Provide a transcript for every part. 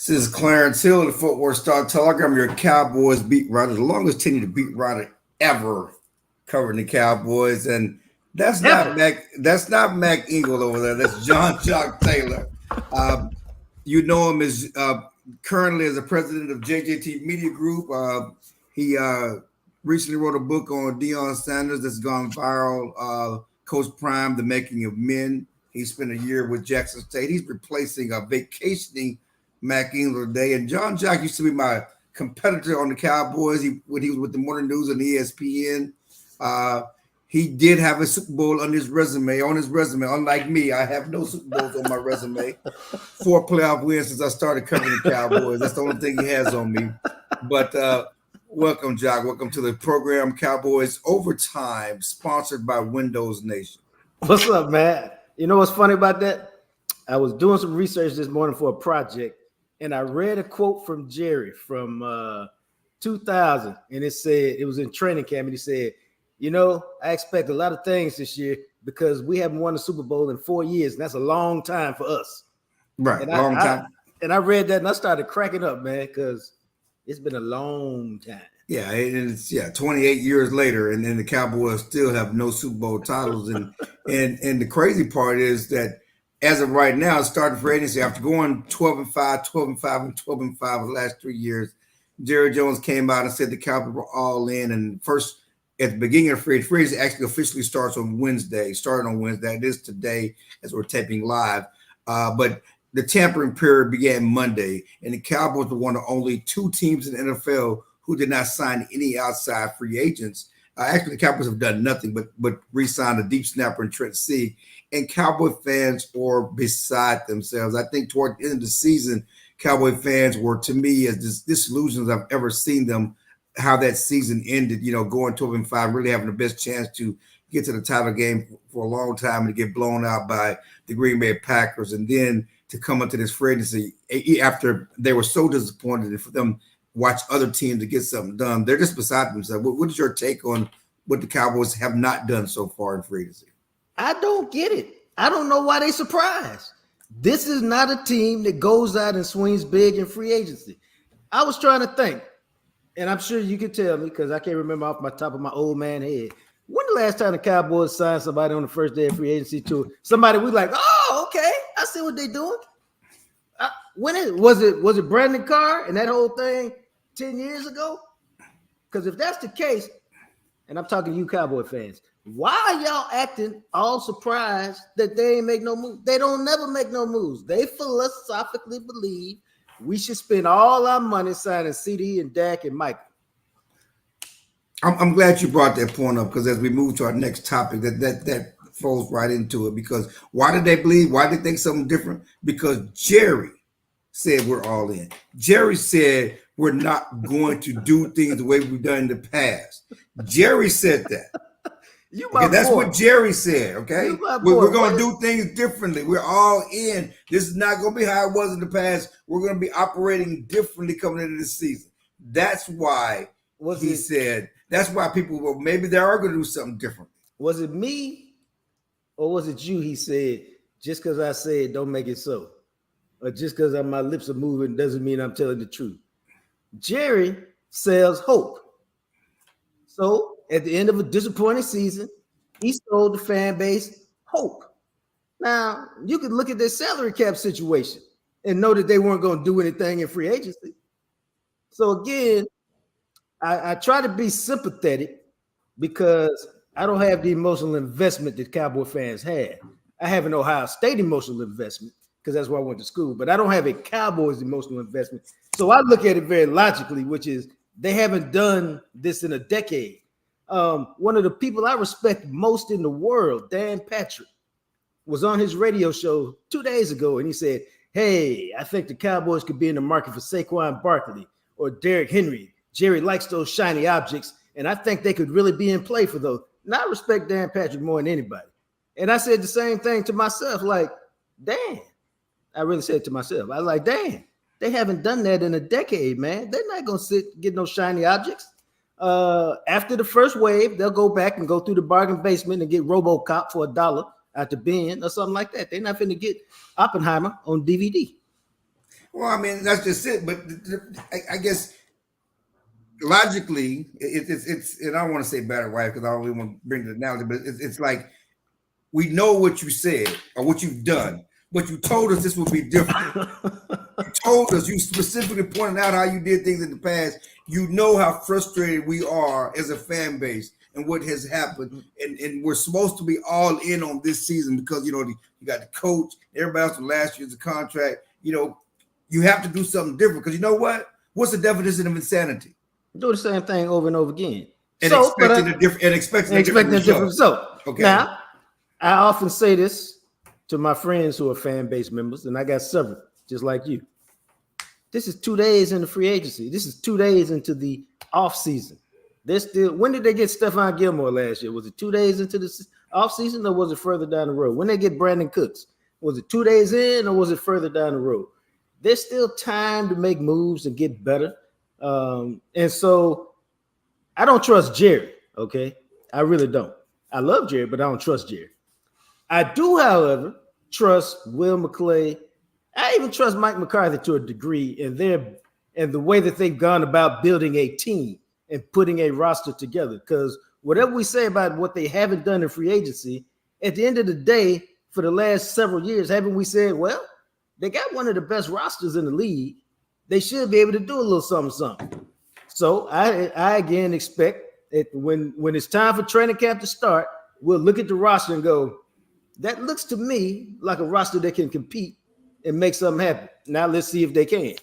This is Clarence Hill of the Fort Worth Star Telegram, your Cowboys beat writer, the longest tenured beat writer ever covering the Cowboys. And that's not Ever. Mac. That's not Mac Engel over there. That's John Jock Taylor. Um, you know him as currently as the president of JJT Media Group. He recently wrote a book on Deion Sanders that's gone viral. Coach Prime, The Making of Men. He spent a year with Jackson State. He's replacing a vacationing Mac Engel today. And John Jock used to be my competitor on the Cowboys when he was with the Morning News and ESPN. He did have a Super Bowl on his resume. Unlike me, I have no Super Bowls on my resume. 4 playoff wins since I started covering the Cowboys. That's the only thing he has on me. But welcome, Jock. Welcome to the program, Cowboys Overtime, sponsored by Windows Nation. What's up, man? You know what's funny about that? I was doing some research this morning for a project, and I read a quote from Jerry from 2000, and it said, it was in training camp, and he said, you know, I expect a lot of things this year because we haven't won a Super Bowl in 4 years, and that's a long time for us. Right, and long time. I read that, and I started cracking up, man, because it's been a long time. Yeah, it's 28 years later, and then the Cowboys still have no Super Bowl titles. And the crazy part is that as of right now, starting free agency after going 12-5, 12-5, and 12-5 the last 3 years, Jerry Jones came out and said the Cowboys were all in. And first, at the beginning of free agency actually officially starts on Wednesday. Starting on Wednesday, it is today as we're taping live. But the tampering period began Monday, and the Cowboys were one of only 2 teams in the NFL who did not sign any outside free agents. Actually, the Cowboys have done nothing but re-signed a deep snapper in Trent Sieg. And Cowboy fans are beside themselves. I think toward the end of the season, Cowboy fans were, to me, as disillusioned as I've ever seen them, how that season ended, you know, going 12-5, really having the best chance to get to the title game for a long time and to get blown out by the Green Bay Packers. And then to come into this free agency after they were so disappointed, and for them watch other teams to get something done, they're just beside themselves. What is your take on what the Cowboys have not done so far in free agency? I don't get it. I don't know why they surprised. This is not a team that goes out and swings big in free agency. I was trying to think, and I'm sure you can tell me because I can't remember off my top of my old man head. When the last time the Cowboys signed somebody on the first day of free agency to somebody we like, oh, okay, I see what they're doing. Was it Brandon Carr and that whole thing 10 years ago? Because if that's the case, and I'm talking to you Cowboy fans, why are y'all acting all surprised that they ain't make no moves? They don't never make no moves. They philosophically believe we should spend all our money signing CD and Dak and Mike. I'm glad you brought that point up, because as we move to our next topic, that falls right into it. Because why did they believe? Why did they think something different? Because Jerry said we're all in. Jerry said we're not going to do things the way we've done in the past. Jerry said that. That's what Jerry said, okay? We're going to do things differently. We're all in. This is not going to be how it was in the past. We're going to be operating differently coming into this season. That's why he said, that's why people, well, maybe they are going to do something different. Was it me or was it you? He said, just because I say it, don't make it so. Or just because my lips are moving doesn't mean I'm telling the truth. Jerry sells hope. So at the end of a disappointing season, he sold the fan base hope. Now, you could look at their salary cap situation and know that they weren't going to do anything in free agency. So again, I try to be sympathetic because I don't have the emotional investment that Cowboy fans have. I have an Ohio State emotional investment because that's where I went to school, but I don't have a Cowboys emotional investment. So I look at it very logically, which is they haven't done this in a decade. One of the people I respect most in the world, Dan Patrick, was on his radio show 2 days ago, and he said, hey, I think the Cowboys could be in the market for Saquon Barkley or Derrick Henry. Jerry likes those shiny objects, and I think they could really be in play for those. And I respect Dan Patrick more than anybody. And I said the same thing to myself, like, Dan. I really said to myself, I was like, Dan, they haven't done that in a decade, man. They're not going to get no shiny objects. After the first wave, they'll go back and go through the bargain basement and get RoboCop for $1 at the bin or something like that. They're not going to get Oppenheimer on DVD. Well, I mean, that's just it. But I guess logically, it's and I don't want to say bad or right because I don't really want to bring the analogy, but it's like we know what you said or what you've done, but you told us this would be different. You told us, you specifically pointed out how you did things in the past. You know how frustrated we are as a fan base and what has happened. And we're supposed to be all in on this season because, you got the coach, everybody else from last year's contract. You have to do something different because you know what? What's the definition of insanity? Do the same thing over and over again. And So, but expecting a different result. result. Okay. Now, I often say this to my friends who are fan base members, and I got several, just like you. This is 2 days into free agency. This is 2 days into the off season. They're still. When did they get Stephon Gilmore last year? Was it 2 days into the off season, or was it further down the road? When they get Brandon Cooks, was it 2 days in, or was it further down the road? There's still time to make moves and get better. And so I don't trust Jerry. Okay, I really don't. I love Jerry, but I don't trust Jerry. I do, however, trust Will McClay. I even trust Mike McCarthy to a degree in the way that they've gone about building a team and putting a roster together. Because whatever we say about what they haven't done in free agency, at the end of the day, for the last several years, haven't we said, well, they got one of the best rosters in the league. They should be able to do a little something. So I again expect it when it's time for training camp to start, we'll look at the roster and go, that looks to me like a roster that can compete and make something happen. Now let's see if they can.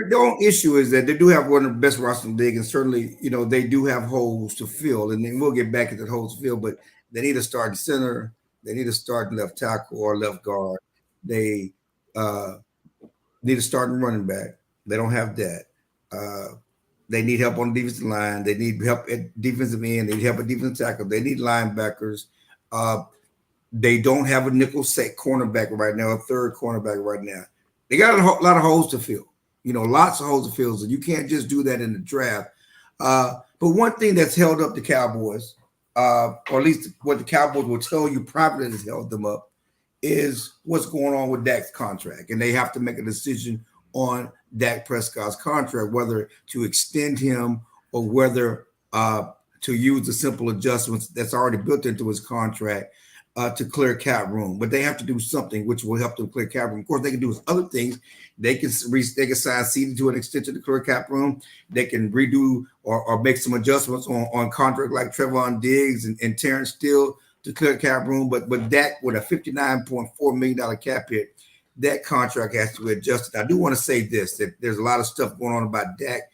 The only issue is that they do have one of the best rosters in the league, and certainly, they do have holes to fill, and then we'll get back into the holes to fill, but they need a starting center, they need a starting left tackle or left guard, they need a starting running back. They don't have that. They need help on the defensive line. They need help at defensive end. They need help at defensive tackle. They need linebackers. They don't have a nickel set cornerback right now, a third cornerback right now. They got a lot of holes to fill. Lots of holes to fill. So you can't just do that in the draft. But one thing that's held up the Cowboys, or at least what the Cowboys will tell you privately has held them up, is what's going on with Dak's contract. And they have to make a decision on Dak Prescott's contract, whether to extend him or whether to use the simple adjustments that's already built into his contract to clear cap room. But they have to do something which will help them clear cap room. Of course, they can do other things. They can sign CD to an extension to clear cap room. They can redo or make some adjustments on contract like Trevon Diggs and Terrence Steele to clear cap room. But Dak with a $59.4 million cap hit, that contract has to be adjusted. I do want to say this, that there's a lot of stuff going on about Dak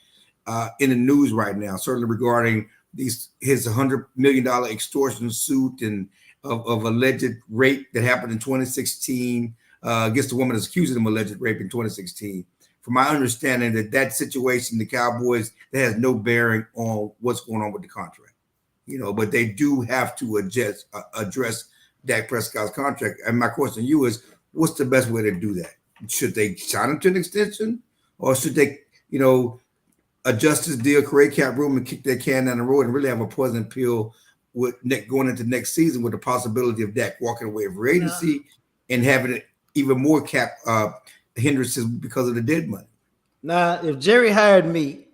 in the news right now, certainly regarding his $100 million extortion suit and of alleged rape that happened in 2016 against the woman that's accusing him of alleged rape in 2016. From my understanding, that situation, the Cowboys, that has no bearing on what's going on with the contract. But they do have to address Dak Prescott's contract. And my question to you is, what's the best way to do that? Should they sign him to an extension, or should they, adjust this deal, create cap room, and kick that can down the road and really have a poison pill with going into next season with the possibility of Dak walking away of free agency and having even more cap hindrances because of the dead money? Now, if Jerry hired me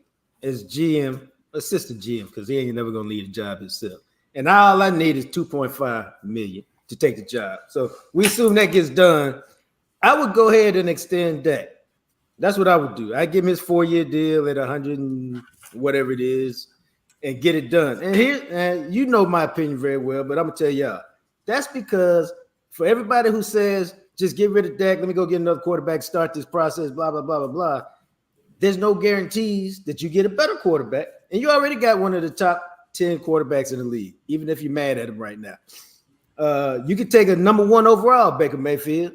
as GM, assistant GM, because he ain't never gonna leave the job himself, and all I need is $2.5 million to take the job. So we assume that gets done. I would go ahead and extend Dak. That's what I would do. I give him his 4-year deal at 100 and whatever it is, and get it done. And here, you know my opinion very well, but I'm gonna tell y'all, that's because for everybody who says just get rid of Dak, let me go get another quarterback, start this process, blah blah blah blah blah. There's no guarantees that you get a better quarterback, and you already got one of the top 10 quarterbacks in the league. Even if you're mad at him right now, you could take a number 1 overall, Baker Mayfield.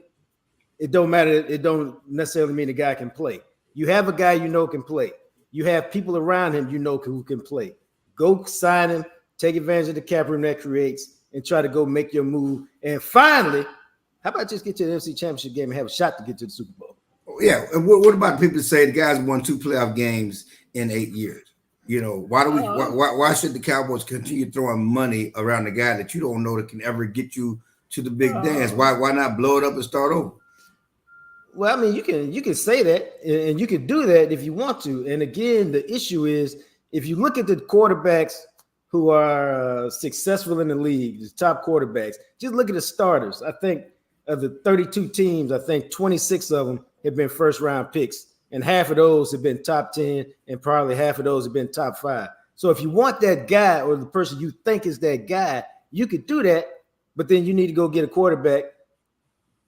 It don't matter. It don't necessarily mean the guy can play. You have a guy you know can play. You have people around him you know who can play. Go sign him, take advantage of the cap room that creates, and try to go make your move. And finally, how about just get to the NFC Championship game and have a shot to get to the Super Bowl? Yeah. And what about people that say the guys won 2 playoff games in 8 years? Why should the Cowboys continue throwing money around the guy that you don't know that can ever get you to the big dance? Why not blow it up and start over? Well, I mean, you can say that, and you can do that if you want to. And again, the issue is if you look at the quarterbacks who are successful in the league, the top quarterbacks, just look at the starters. I think of the 32 teams, I think 26 of them have been first round picks, and half of those have been top 10, and probably half of those have been top 5. So if you want that guy or the person you think is that guy, you could do that, but then you need to go get a quarterback,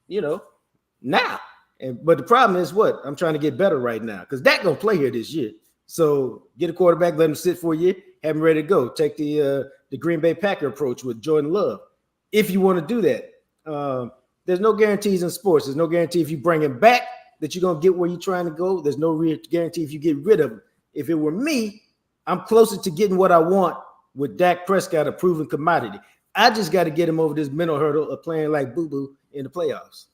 now. But the problem is what? I'm trying to get better right now because Dak gonna play here this year. So get a quarterback, let him sit for a year, have him ready to go. Take the Green Bay Packer approach with Jordan Love, if you want to do that. There's no guarantees in sports. There's no guarantee if you bring him back that you're gonna get where you're trying to go. There's no guarantee if you get rid of him. If it were me, I'm closer to getting what I want with Dak Prescott, a proven commodity. I just got to get him over this mental hurdle of playing like boo-boo in the playoffs.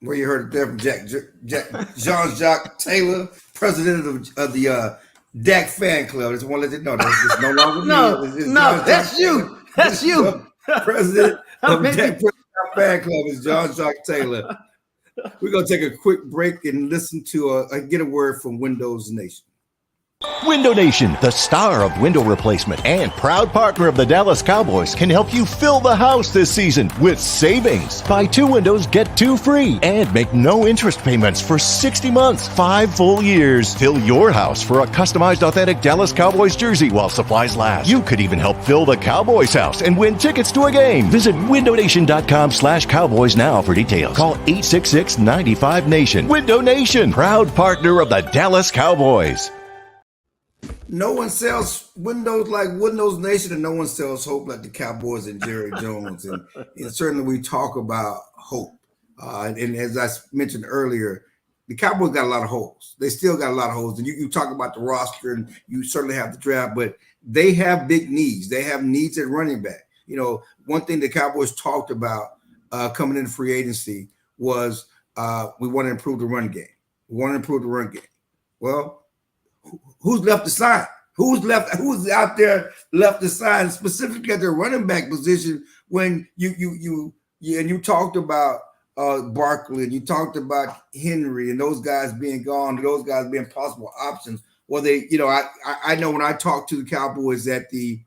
Well, you heard it there from Jean-Jacques Taylor, president of the Dak fan club. I just want to let you know that's no longer me. That's you. That's you. President of Dak Prescott fan club is Jean-Jacques Taylor. We're going to take a quick break and listen to get a word from Windows Nation. Window Nation, the star of window replacement and proud partner of the Dallas Cowboys, can help you fill the house this season with savings. Buy 2 windows, get 2 free, and make no interest payments for 60 months, 5 full years. Fill your house for a customized authentic Dallas Cowboys jersey while supplies last. You could even help fill the Cowboys house and win tickets to a game. Visit windownation.com/Cowboys now for details. Call 866-95-NATION. Window Nation, proud partner of the Dallas Cowboys. No one sells windows like Windows Nation, and no one sells hope like the Cowboys and Jerry Jones. And certainly we talk about hope. And as I mentioned earlier, the Cowboys got a lot of holes. They still got a lot of holes. And you talk about the roster, and you certainly have the draft, but they have big needs. They have needs at running back. One thing the Cowboys talked about coming into free agency was we want to improve the run game. Well, who's left to sign? Who's out there left to sign, specifically at the running back position? When you talked about Barkley, and you talked about Henry, and those guys being gone, those guys being possible options. Well, I know when I talked to the Cowboys at the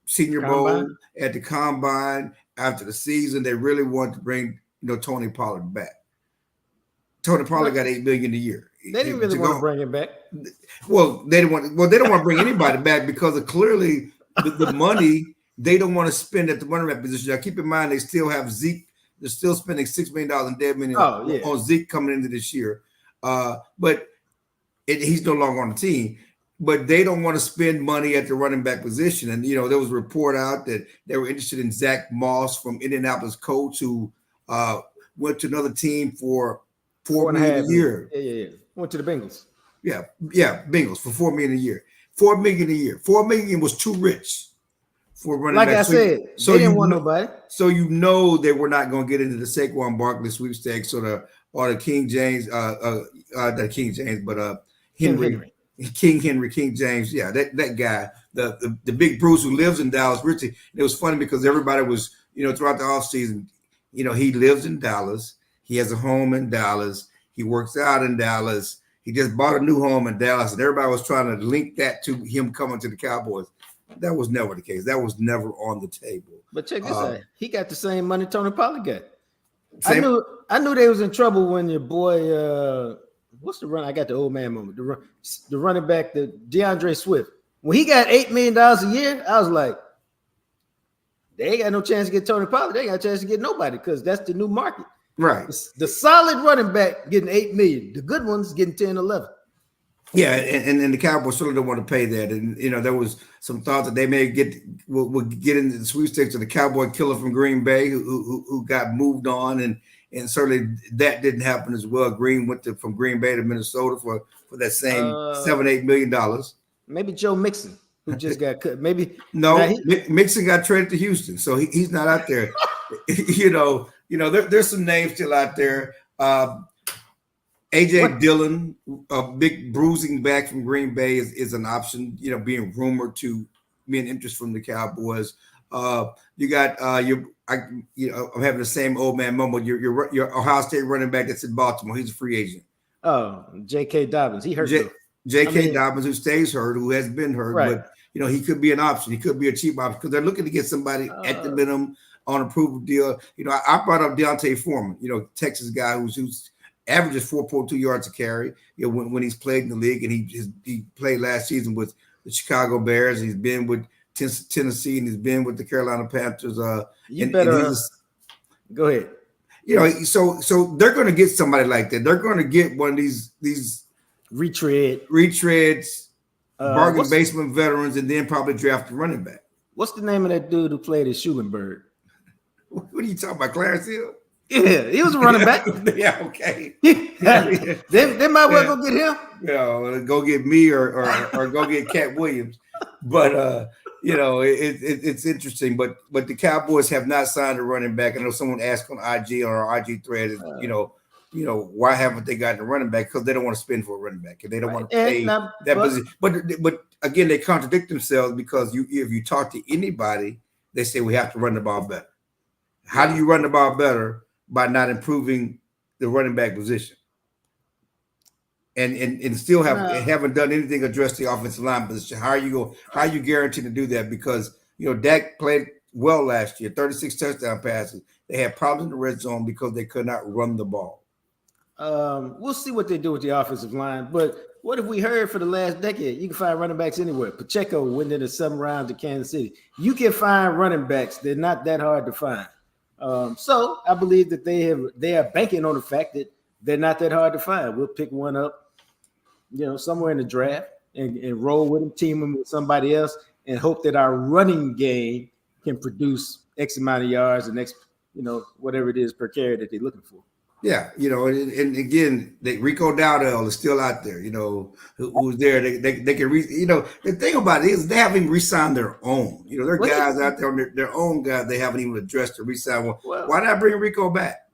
Senior Bowl, at the Combine after the season, they really wanted to bring Tony Pollard back. Tony Pollard got $8 million a year. They didn't really want to bring him back. Well, they don't want to bring anybody back because of clearly the money they don't want to spend at the running back position. Now, keep in mind they still have Zeke. They're still spending $6 million in dead money on Zeke coming into this year. But he's no longer on the team. But they don't want to spend money at the running back position. And there was a report out that they were interested in Zach Moss from Indianapolis Colts, who went to another team for $4 million a year. Yeah. Went to the Bengals. Yeah, Bengals for $4 million a year. $4 million a year. $4 million was too rich for running back. Like I said, they didn't want nobody. So they were not going to get into the Saquon Barkley sweepstakes or the King James, King James. Yeah, that guy, the big Bruce who lives in Dallas. Richie. It was funny because everybody was throughout the offseason, he lives in Dallas. He has a home in Dallas. He works out in Dallas. He just bought a new home in Dallas, and everybody was trying to link that to him coming to the Cowboys. That was never the case. That was never on the table. But check this out. He got the same money Tony Pollard got. I knew they was in trouble when your boy, what's the run? I got the old man moment. The running back, the DeAndre Swift. When he got $8 million a year, I was like, they ain't got no chance to get Tony Pollard. They ain't got a chance to get nobody because that's the new market. Right. The solid running back getting $8 million. The good ones getting 10, 11. Yeah, and the Cowboys certainly don't want to pay that. And there was some thought that they may will get into the sweepstakes of the Cowboy killer from Green Bay who got moved on, and certainly that didn't happen as well. Green went from Green Bay to Minnesota for that same $7-8 million. Maybe Joe Mixon, who just got cut. Maybe Mixon got traded to Houston, so he's not out there. There's some names still out there. AJ Dillon, a big bruising back from Green Bay, is an option. Being rumored to be an interest from the Cowboys. You got I'm having the same old man mumble. Your Ohio State running back that's in Baltimore. He's a free agent. Oh, J.K. Dobbins. He hurt J, though. J.K. Dobbins, who stays hurt, who has been hurt, Right. but he could be an option. He could be a cheap option because they're looking to get somebody at the minimum on a proof deal. I brought up Deontay Foreman, Texas guy who's averages 4.2 yards a carry. When he's played in the league, and he played last season with the Chicago Bears. He's been with Tennessee, and he's been with the Carolina Panthers. Go ahead. So they're going to get somebody like that. They're going to get one of these retreads, bargain basement veterans, and then probably draft a running back. What's the name of that dude who played at Schulenburg? What are you talking about, Clarence Hill? Yeah, he was a running back. Yeah, okay. They might well go get him. Go get me or go get Cat Williams. But it's interesting. But the Cowboys have not signed a running back. I know someone asked on IG or our IG thread, why haven't they gotten a running back? Because they don't want to spend for a running back, and they don't want to pay that position. But again, they contradict themselves because if you talk to anybody, they say we have to run the ball better. How do you run the ball better? By not improving the running back position, and still haven't done anything to address the offensive line position. How are you guaranteed to do that? Because Dak played well last year, 36 touchdown passes. They had problems in the red zone because they could not run the ball. We'll see what they do with the offensive line. But what have we heard for the last decade? You can find running backs anywhere. Pacheco went into 7 rounds to Kansas City. You can find running backs. They're not that hard to find. So I believe that they are banking on the fact that they're not that hard to find. We'll pick one up, somewhere in the draft and roll with them, team them with somebody else, and hope that our running game can produce X amount of yards and X, whatever it is per carry that they're looking for. Yeah, and again, Rico Dowdell is still out there, who's there. They can the thing about it is they haven't even re-signed their own. There are guys out there on their own guys they haven't even addressed to re-sign one. Well, why not bring Rico back?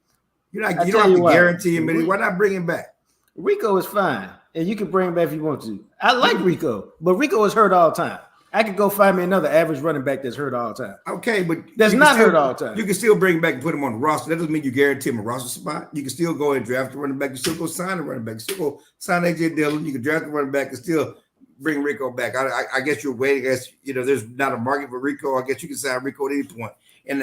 You don't have to guarantee him anything. Why not bring him back? Rico is fine, and you can bring him back if you want to. I like Rico, but Rico is hurt all the time. I could go find me another average running back that's hurt all the time. Okay, but that's not hurt all the time. You can still bring him back and put him on the roster. That doesn't mean you guarantee him a roster spot. You can still go and draft a running back. You still go sign a running back. You still go sign AJ Dillon. You can draft a running back and still bring Rico back. I guess you're waiting. I guess there's not a market for Rico. I guess you can sign Rico at any point. And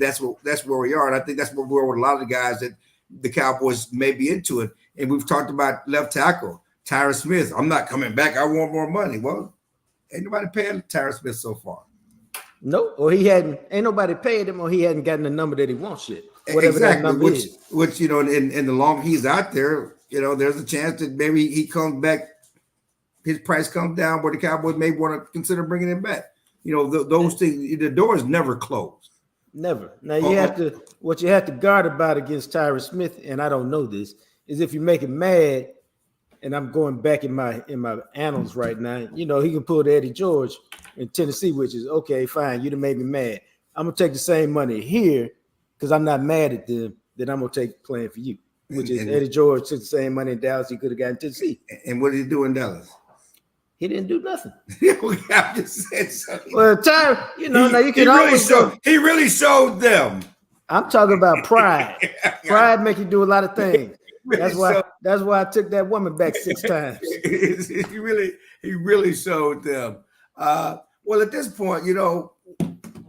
that's where we are. And I think that's where we're with a lot of the guys that the Cowboys may be into it. And we've talked about left tackle Tyron Smith. I'm not coming back. I want more money. Well, ain't nobody paying Tyron Smith so far. No, or ain't nobody paid him, or he hadn't gotten the number that he wants yet. Whatever that number is. Which in the longer he's out there, there's a chance that maybe he comes back, his price comes down, where the Cowboys may want to consider bringing him back. Those things, the door is never closed. Never. Now what you have to guard about against Tyron Smith, and I don't know this, is if you make him mad. And I'm going back in my annals right now. He can pull the Eddie George in Tennessee, which is okay, fine. You done made me mad. I'm gonna take the same money here because I'm not mad at them. That I'm gonna take playing for you, which is Eddie George took the same money in Dallas he could have gotten in Tennessee. And what did he do in Dallas? He didn't do nothing. I just said something. Well, Tyron, now you can always go. He really showed them. I'm talking about pride. Pride make you do a lot of things. That's why I took that woman back 6 times. He really showed them. Well, at this point,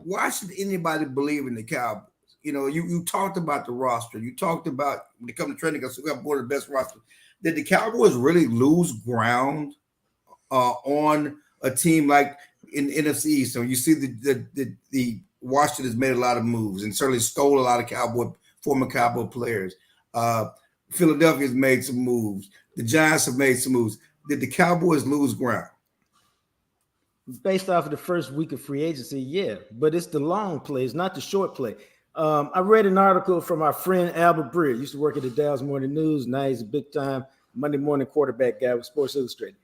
why should anybody believe in the Cowboys? You talked about the roster. You talked about when it comes to training, because we have one of the best rosters. Did the Cowboys really lose ground on a team like in NFC East? So you see the Washington has made a lot of moves and certainly stole a lot of former Cowboy players. Philadelphia's made some moves. The Giants have made some moves. Did the Cowboys lose ground? Based off of the first week of free agency, yeah. But it's the long plays, not the short play. I read an article from our friend Albert Breer. Used to work at the Dallas Morning News. Now he's a big-time Monday morning quarterback guy with Sports Illustrated.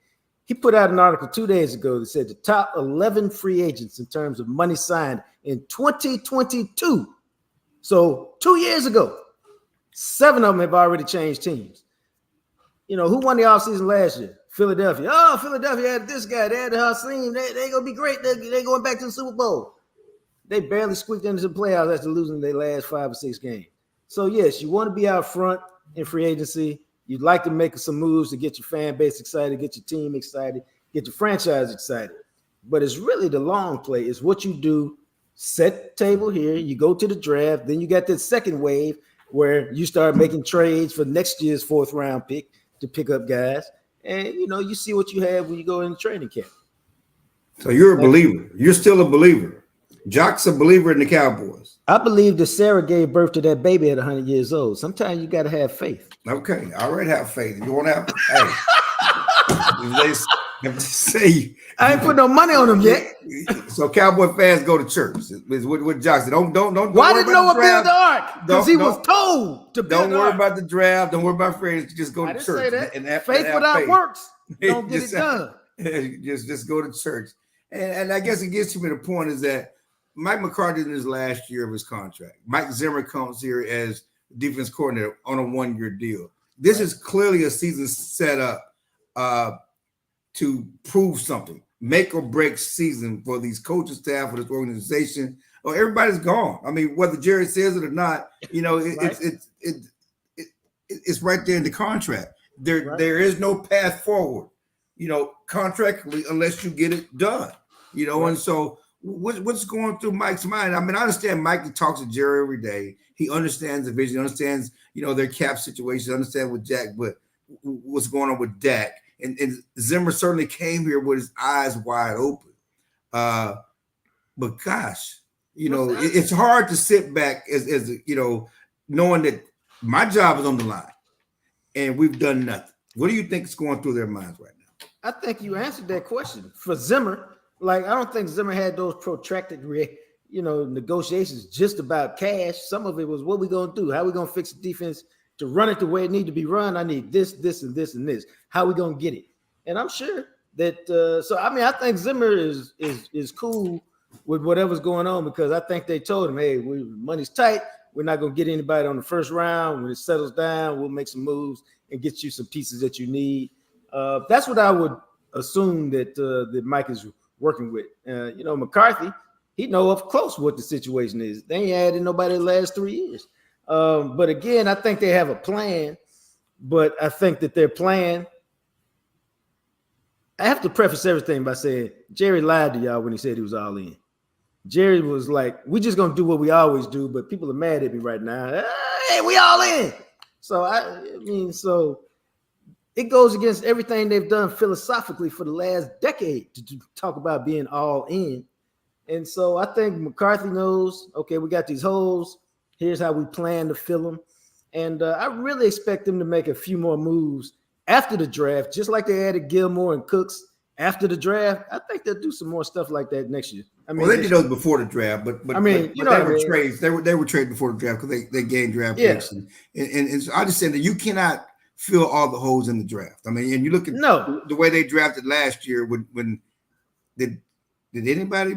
He put out an article 2 days ago that said the top 11 free agents in terms of money signed in 2022. So 2 years ago. 7 of them have already changed teams. Who won the offseason last year? Philadelphia. Oh, Philadelphia had this guy. They had the Hassim. They're going to be great. They're going back to the Super Bowl. they barely squeaked into the playoffs after losing their last 5 or 6 games. So yes, you want to be out front in free agency. You'd like to make some moves to get your fan base excited, get your team excited, get your franchise excited. But it's really the long play. It's what you do. Set table here. You go to the draft. Then you got that second wave where you start making trades for next year's 4th round pick to pick up guys. And, you see what you have when you go in the training camp. So you're a believer. You're still a believer. Jock's a believer in the Cowboys. I believe that Sarah gave birth to that baby at 100 years old. Sometimes you got to have faith. Okay. I already have faith. You want to have hey. If they say I ain't put no money on them yet. So Cowboy fans go to church. Is what Jock said. Don't Why did Noah build the ark? Because he was told to build the ark. Don't worry about the draft. Don't worry about friends. Just go to church. Say that. And faith without works don't get it done. Just go to church. And I guess it gets to me the point is that Mike McCarthy in his last year of his contract. Mike Zimmer comes here as defense coordinator on a 1-year deal. This is clearly a season set up to prove something, make or break season for these coaching staff, for this organization. Oh, everybody's gone. I mean, whether Jerry says it or not, it's right there in the contract. There is no path forward, contractually unless you get it done, And so what's going through Mike's mind? I mean, I understand Mike talks to Jerry every day. He understands the vision, understands, their cap situation, understands with Jack, but what's going on with Dak. And Zimmer certainly came here with his eyes wide open. But gosh, it's hard to sit back as knowing that my job is on the line and we've done nothing. What do you think is going through their minds right now? I think you answered that question. For Zimmer, I don't think Zimmer had those protracted negotiations just about cash. Some of it was what we going to do, how we going to fix the defense to run it the way it need to be run. I need this, this, and this, and this. How we gonna get it? And I'm sure that. I think Zimmer is cool with whatever's going on because I think they told him, "Hey, money's tight. We're not gonna get anybody on the first round. When it settles down, we'll make some moves and get you some pieces that you need." That's what I would assume that Mike is working with. McCarthy, he know up close what the situation is. They ain't added nobody the last 3 years. But again, I think they have a plan, but I think that their plan, I have to preface everything by saying Jerry lied to y'all when he said he was all in. Jerry was like, we're just going to do what we always do, but people are mad at me right now. Hey, we all in. So, so it goes against everything they've done philosophically for the last decade to talk about being all in. And so I think McCarthy knows, okay, we got these holes. Here's how we plan to fill them. And I really expect them to make a few more moves after the draft, just like they added Gilmore and Cooks after the draft. I think they'll do some more stuff like that next year. They did those before the draft, but they were trades. They were traded before the draft because they gained draft picks. And so I just said that you cannot fill all the holes in the draft. I mean, and you look at the way they drafted last year when did anybody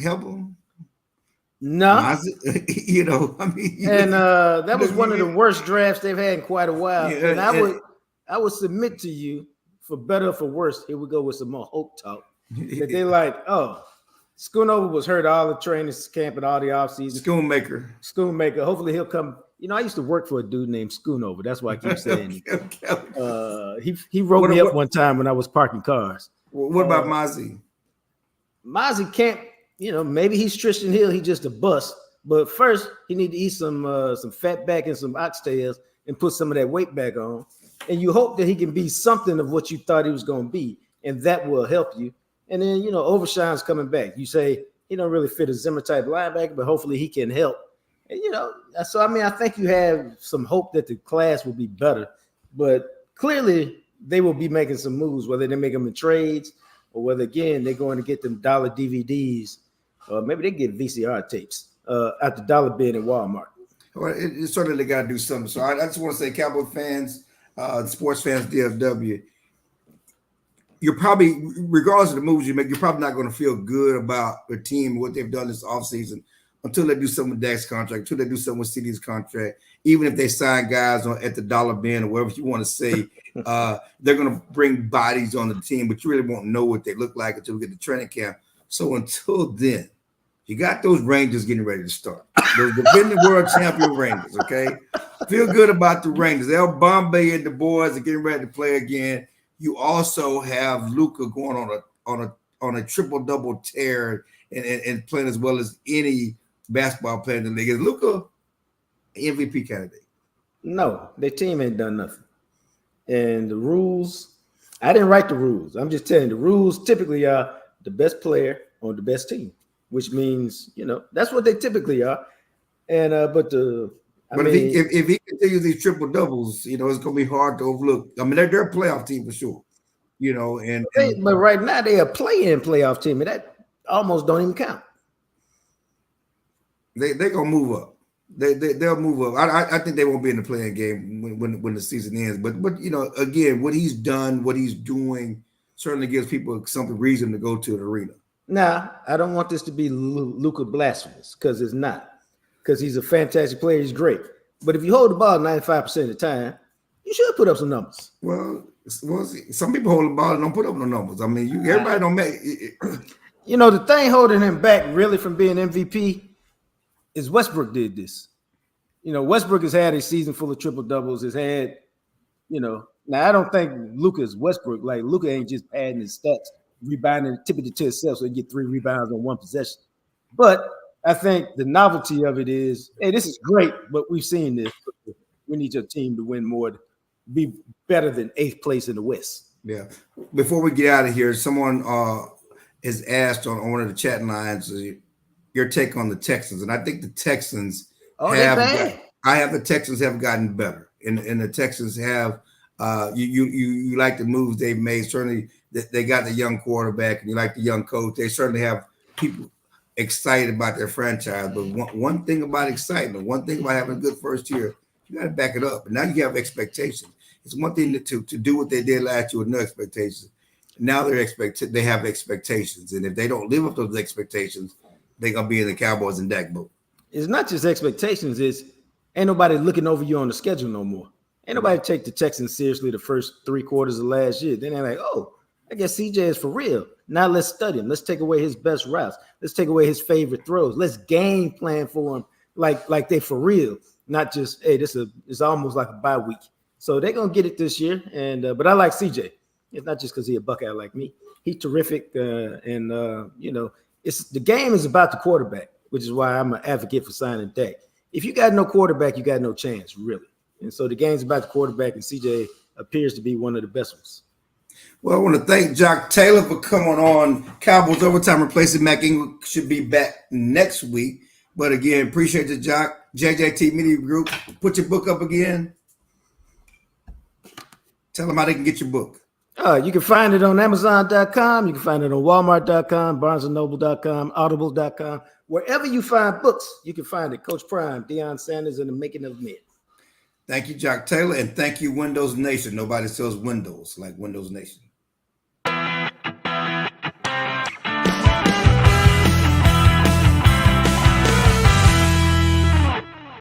help them? No, that was one of the worst drafts they've had in quite a while. Yeah, and I would submit to you, for better or for worse, here we go with some more hope talk. That they're like, Schoonover was hurt all the training camp and all the offseason. Schoonmaker. Hopefully he'll come. I used to work for a dude named Schoonover. That's why I keep saying it. He wrote me up one time when I was parking cars. What about Mozzie? Mozzie can't. Maybe he's Tristan Hill. He's just a bust. But first, he need to eat some fat back and some oxtails and put some of that weight back on. And you hope that he can be something of what you thought he was going to be, and that will help you. And then Overshine's coming back. You say he don't really fit a Zimmer type linebacker, but hopefully he can help. And so I think you have some hope that the class will be better. But clearly, they will be making some moves, whether they make them in trades or whether again they're going to get them dollar DVDs. Maybe they get VCR tapes at the dollar bin in Walmart. Well, it's certainly they got to do something. So I just want to say, Cowboy fans, sports fans, DFW, you're probably, regardless of the moves you make, you're probably not going to feel good about the team, what they've done this offseason until they do something with Dak's contract, until they do something with CD's contract. Even if they sign guys at the dollar bin or whatever you want to say, they're going to bring bodies on the team, but you really won't know what they look like until we get to training camp. So until then, You got those Rangers getting ready to start. Those defending world champion Rangers, okay? Feel good about the Rangers. El Bombay and the boys are getting ready to play again. You also have Luka going on a triple-double tear and playing as well as any basketball player in the league. Is Luka MVP candidate? No, their team ain't done nothing. And the rules, I didn't write the rules. I'm just telling you, the rules typically are the best player on the best team, which means, that's what they typically are. And if he continues these triple doubles, it's going to be hard to overlook. I mean, they're a playoff team for sure, but right now they are playing playoff team, and that almost don't even count. They're gonna move up. They'll move up. I think they won't be in the playing game when the season ends. But again, what he's done, what he's doing, certainly gives people something reason to go to the arena. Now, I don't want this to be Luka blasphemous, because it's not. Because he's a fantastic player, he's great. But if you hold the ball 95% of the time, you should put up some numbers. Well, some people hold the ball and don't put up no numbers. I mean, everybody don't make it. The thing holding him back really from being MVP is Westbrook did this. Westbrook has had a season full of triple doubles. Has had, now I don't think Luka is Westbrook. Like, Luka ain't just padding his stats, rebounding, tipping it to himself so he get 3 rebounds on 1 possession. But I think the novelty of it is, hey, this is great, but we've seen this. We need your team to win more, to be better than 8th place in the West. Yeah. Before we get out of here, someone has asked on one of the chat lines your take on the Texans, and I think the Texans the Texans have gotten better, and the Texans have you like the moves they've made. Certainly, they got the young quarterback, and you like the young coach. They certainly have people excited about their franchise. But one thing about excitement, one thing about having a good first year, you got to back it up. And now you have expectations. It's one thing to do what they did last year with no expectations. Now they have expectations, and if they don't live up to those expectations, they're gonna be in the Cowboys and Dak boat. It's not just expectations; it's ain't nobody looking over you on the schedule no more. Ain't nobody take the Texans seriously the first 3 quarters of last year. Then they're like, oh, I guess CJ is for real. Now let's study him. Let's take away his best routes. Let's take away his favorite throws. Let's game plan for him like they for real, not just hey, it's almost like a bye week. So they're gonna get it this year. And but I like CJ. It's not just because he's a Buckeye like me. He's terrific, it's the game is about the quarterback, which is why I'm an advocate for signing Dak. If you got no quarterback, you got no chance, really. And so the game's about the quarterback, and CJ appears to be one of the best ones. Well, I want to thank Jock Taylor for coming on. Cowboys Overtime replacing Mac Ingram should be back next week. But again, appreciate the Jock. JJT Media Group. Put your book up again. Tell them how they can get your book. You can find it on Amazon.com. You can find it on Walmart.com, BarnesandNoble.com, Audible.com. Wherever you find books, you can find it. Coach Prime, Deion Sanders, and the Making of Men. Thank you, Jock Taylor, and thank you, Windows Nation. Nobody sells windows like Windows Nation.